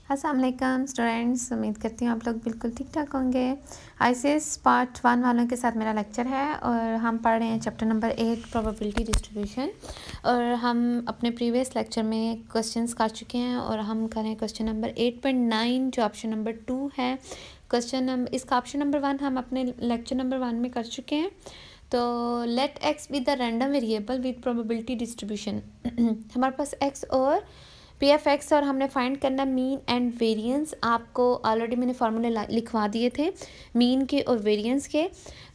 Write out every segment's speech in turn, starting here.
अस्सलाम वालेकुम स्टूडेंट्स, उम्मीद करती हूँ आप लोग बिल्कुल ठीक ठाक होंगे। आईसीएस पार्ट 1 वालों के साथ मेरा लेक्चर है और हम पढ़ रहे हैं चैप्टर नंबर 8 प्रोबेबिलिटी डिस्ट्रीब्यूशन। और हम अपने प्रीवियस लेक्चर में क्वेश्चंस कर चुके हैं और हम करें क्वेश्चन नंबर 8.9 जो ऑप्शन नंबर 2 है। इसका ऑप्शन नंबर 1 हम अपने लेक्चर नंबर 1 में कर चुके हैं। तो let X be the random variable with probability distribution. हमारे पास एक्स और पी एफ एक्स और हमने फाइंड करना मीन एंड वेरिएंस। आपको ऑलरेडी मैंने फार्मूले लिखवा दिए थे मीन के और वेरिएंस के।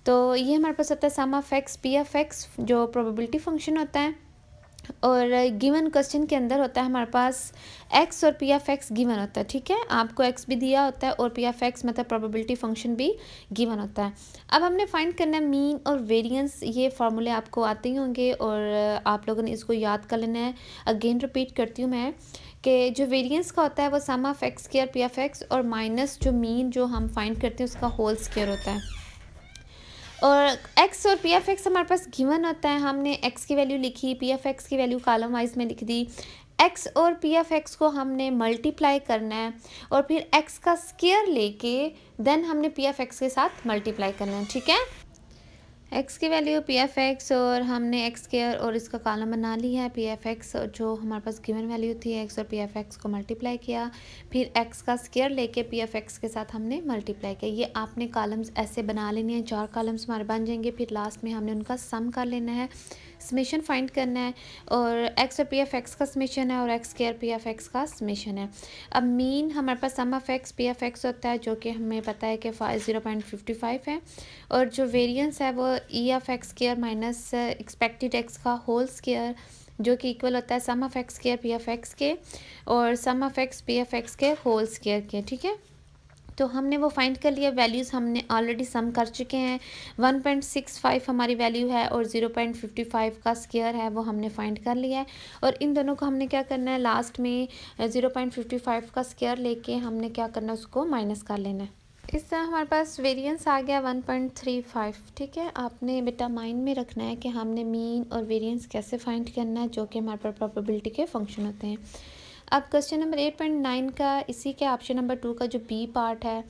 तो ये हमारे पास होता है sum of x p F x जो प्रोबेबिलिटी फंक्शन होता है। और गिवन क्वेश्चन के अंदर होता है हमारे पास एक्स और पी एफ एक्स गिवन होता है। ठीक है, आपको एक्स भी दिया होता है और पी एफ एक्स मतलब प्रोबेबिलिटी फंक्शन भी गिवन होता है। अब हमने फाइंड करना है मीन और वेरिएंस। ये फार्मूले आपको आते ही होंगे और आप लोगों ने इसको याद कर लेना है। अगेन रिपीट करती हूँ मैं कि जो वेरिएंस का होता है वो sum of x square p F x और माइनस जो मीन जो हम फाइंड करते हैं उसका होल स्क्वायर होता है। और x और पी एफ एक्स हमारे पास गिवन होता है। हमने x की वैल्यू लिखी, पी एफ एक्स की वैल्यू कॉलम वाइज में लिख दी। x और पी एफ एक्स को हमने मल्टीप्लाई करना है और फिर x का स्क्वायर लेके देन हमने पी एफ एक्स के साथ मल्टीप्लाई करना है। ठीक है, x की वैल्यू पी एफ एक्स और हमने एक्स स्क्वायर और इसका कॉलम बना लिया है। पी एफ एक्स जो हमारे पास गिवन वैल्यू थी x और पी एफ एक्स को मल्टीप्लाई किया, फिर x का स्क्वायर लेके पी एफ एक्स के साथ हमने मल्टीप्लाई किया। ये आपने कॉलम्स ऐसे बना लेने हैं, 4 कॉलम्स हमारे बन जाएंगे। फिर लास्ट में हमने उनका सम कर लेना है, समेशन फाइंड करना है। और x और पी एफ एक्स का समेशन है और x square p F x का समेशन है। अब मीन हमारे पास sum of x p F x होता है जो कि हमें पता है कि 0.55 है। और जो वेरिएंस है वो E of x square minus expected x का होल स्क्वायर जो कि इक्वल होता है sum of x square p F x के और sum of x p F x के होल स्क्वायर के। ठीक है, तो हमने वो फाइंड कर लिया। वैल्यूज़ हमने ऑलरेडी सम कर चुके हैं। 1.65 हमारी वैल्यू है और 0.55 का स्क्वायर है वो हमने फाइंड कर लिया है। और इन दोनों को हमने क्या करना है, लास्ट में 0.55 का स्क्वायर लेके हमने क्या करना है, उसको माइनस कर लेना है। इस तरह हमारे पास वेरिएंस आ गया 1.35। ठीक है, आपने बेटा माइंड में रखना है कि हमने मीन और वेरिएंस कैसे फाइंड करना है जो कि हमारे पास प्रोबेबिलिटी के फंक्शन होते हैं। अब क्वेश्चन नंबर 8.9 का इसी के ऑप्शन नंबर 2 का जो बी पार्ट है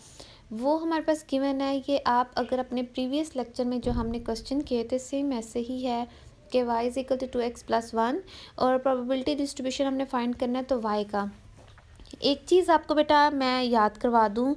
वो हमारे पास गिवन है। ये आप अगर अपने प्रीवियस लेक्चर में जो हमने क्वेश्चन किए थे सेम ऐसे ही है कि y is equal to 2x + 1 और प्रोबेबिलिटी डिस्ट्रीब्यूशन हमने फाइंड करना है। तो y का एक चीज़ आपको बेटा मैं याद करवा दूं,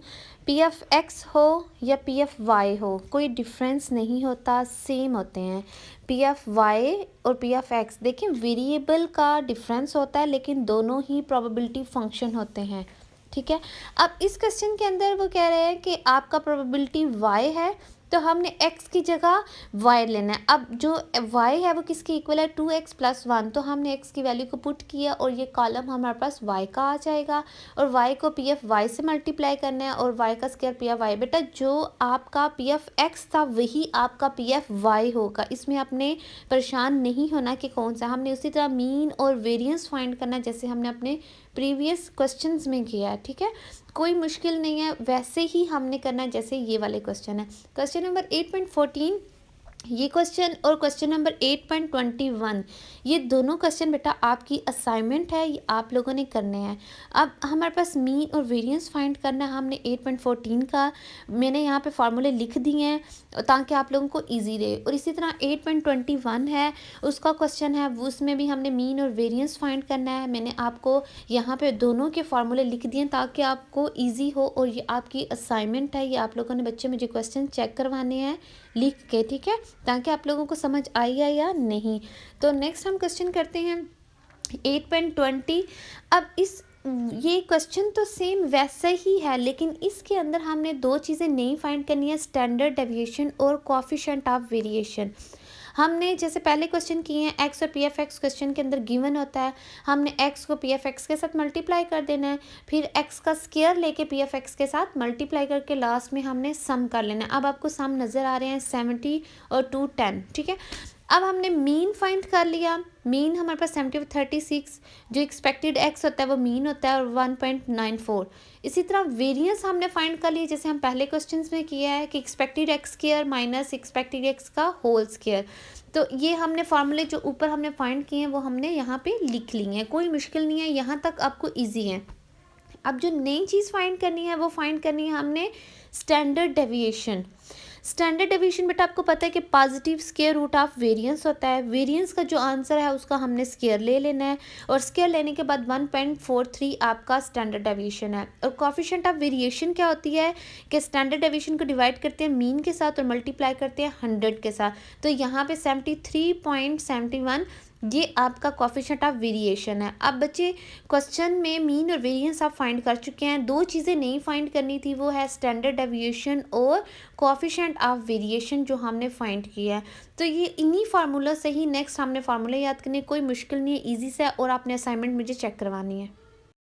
पी एफ एक्स हो या पी एफ वाई हो कोई डिफरेंस नहीं होता, सेम होते हैं। पी एफ वाई और पी एफ एक्स देखिए वेरिएबल का डिफरेंस होता है लेकिन दोनों ही प्रोबेबिलिटी फंक्शन होते हैं। ठीक है, अब इस क्वेश्चन के अंदर वो कह रहे हैं कि आपका प्रोबेबिलिटी वाई है तो हमने x की जगह y लेना है। अब जो y है वो किसके इक्वल है, 2x + 1। तो हमने x की वैल्यू को पुट किया और ये कॉलम हमारे पास y का आ जाएगा और y को पी एफ वाई से मल्टीप्लाई करना है और y का स्क्वायर पी एफ वाई। बेटा जो आपका पी एफ एक्स था वही आपका पी एफ वाई होगा, इसमें आपने परेशान नहीं होना कि कौन सा। हमने उसी तरह मीन और वेरिएंस फाइंड करना जैसे हमने अपने प्रीवियस क्वेश्चंस में किया है। ठीक है, कोई मुश्किल नहीं है, वैसे ही हमने करना है जैसे ये वाले क्वेश्चन है। क्वेश्चन नंबर 8.14 ये क्वेश्चन और क्वेश्चन नंबर 8.21 ये दोनों क्वेश्चन बेटा आपकी असाइनमेंट है, ये आप लोगों ने करने हैं। अब हमारे पास मीन और वेरिएंस फाइंड करना है। हमने 8.14 का मैंने यहाँ पे फार्मूले लिख दिए हैं ताकि आप लोगों को इजी रहे। और इसी तरह 8.21 है उसका क्वेश्चन है, वो उसमें भी हमने मीन और वेरिएंस फाइंड करना है। मैंने आपको यहाँ पे दोनों के फार्मूले लिख दिए ताकि आपको ईजी हो और ये आपकी असाइनमेंट है। ये आप लोगों ने बच्चे मुझे क्वेश्चन चेक करवाने हैं लिख के, ठीक है, ताकि आप लोगों को समझ आई है या नहीं। तो नेक्स्ट हम क्वेश्चन करते हैं 8.20। अब ये क्वेश्चन तो सेम वैसा ही है लेकिन इसके अंदर हमने दो चीज़ें नहीं फाइंड करनी है, स्टैंडर्ड डेविएशन और कोएफिशिएंट ऑफ वेरिएशन। हमने जैसे पहले क्वेश्चन किए हैं एक्स और पी एफ एक्स क्वेश्चन के अंदर गिवन होता है, हमने एक्स को पी एफ एक्स के साथ मल्टीप्लाई कर देना है, फिर एक्स का स्क्वायर लेके पी एफ एक्स के साथ मल्टीप्लाई करके लास्ट में हमने सम कर लेना है। अब आपको सम नज़र आ रहे हैं 70 और 210। ठीक है, अब हमने मीन फाइंड कर लिया। मीन हमारे पास 70/36 जो एक्सपेक्टेड एक्स होता है वो मीन होता है और 1.94। इसी तरह वेरिएंस हमने फाइंड कर लिया जैसे हम पहले क्वेश्चंस में किया है कि expected x square minus expected x का होल स्क्वायर। तो ये हमने फार्मूले जो ऊपर हमने फाइंड किए हैं वो हमने यहाँ पे लिख लिए हैं, कोई मुश्किल नहीं है, यहाँ तक आपको ईजी है। अब जो नई चीज़ फाइंड करनी है वो फाइंड करनी है हमने स्टैंडर्ड डेविएशन। स्टैंडर्ड डेविएशन बेटा आपको पता है कि positive square root of variance होता है। वेरिएंस का जो आंसर है उसका हमने स्क्वायर ले लेना है और स्क्वायर लेने के बाद 1.43 आपका स्टैंडर्ड डेविएशन है। और कोएफिशिएंट ऑफ वेरिएशन क्या होती है कि स्टैंडर्ड डेविएशन को डिवाइड करते हैं मीन के साथ और मल्टीप्लाई करते हैं 100 के साथ। तो यहाँ पे 73.71 ये आपका कोएफिशिएंट ऑफ वेरिएशन है। अब बच्चे क्वेश्चन में मीन और वेरिएंस आप फाइंड कर चुके हैं। दो चीज़ें नहीं फाइंड करनी थी, वो है स्टैंडर्ड डेविएशन और कोएफिशिएंट ऑफ वेरिएशन जो हमने फाइंड किया है। तो ये इन्हीं फार्मूला से ही नेक्स्ट हमने फार्मूला याद करने, कोई मुश्किल नहीं है, ईजी से, और आपने असाइनमेंट मुझे चेक करवानी है।